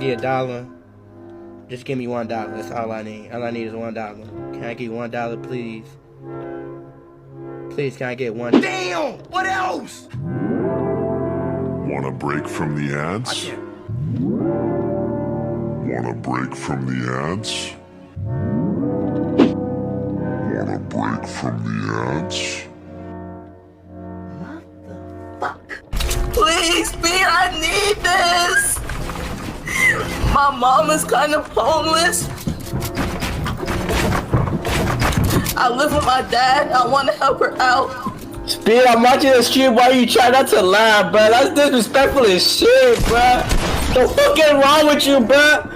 get $1? Just give me $1. That's all I need. All I need is $1. Can I get $1, please? Please, can I get $1? Damn! What else? Wanna break from the ads? I can't. Wanna break from the ads? Wanna break from the ads? What the fuck? Please, Speed, I need this! My mom is kind of homeless. I live with my dad. I want to help her out. Speed, I'm watching the stream while you try not to laugh, bro. That's disrespectful as shit, bro. The fuck is wrong with you, bro?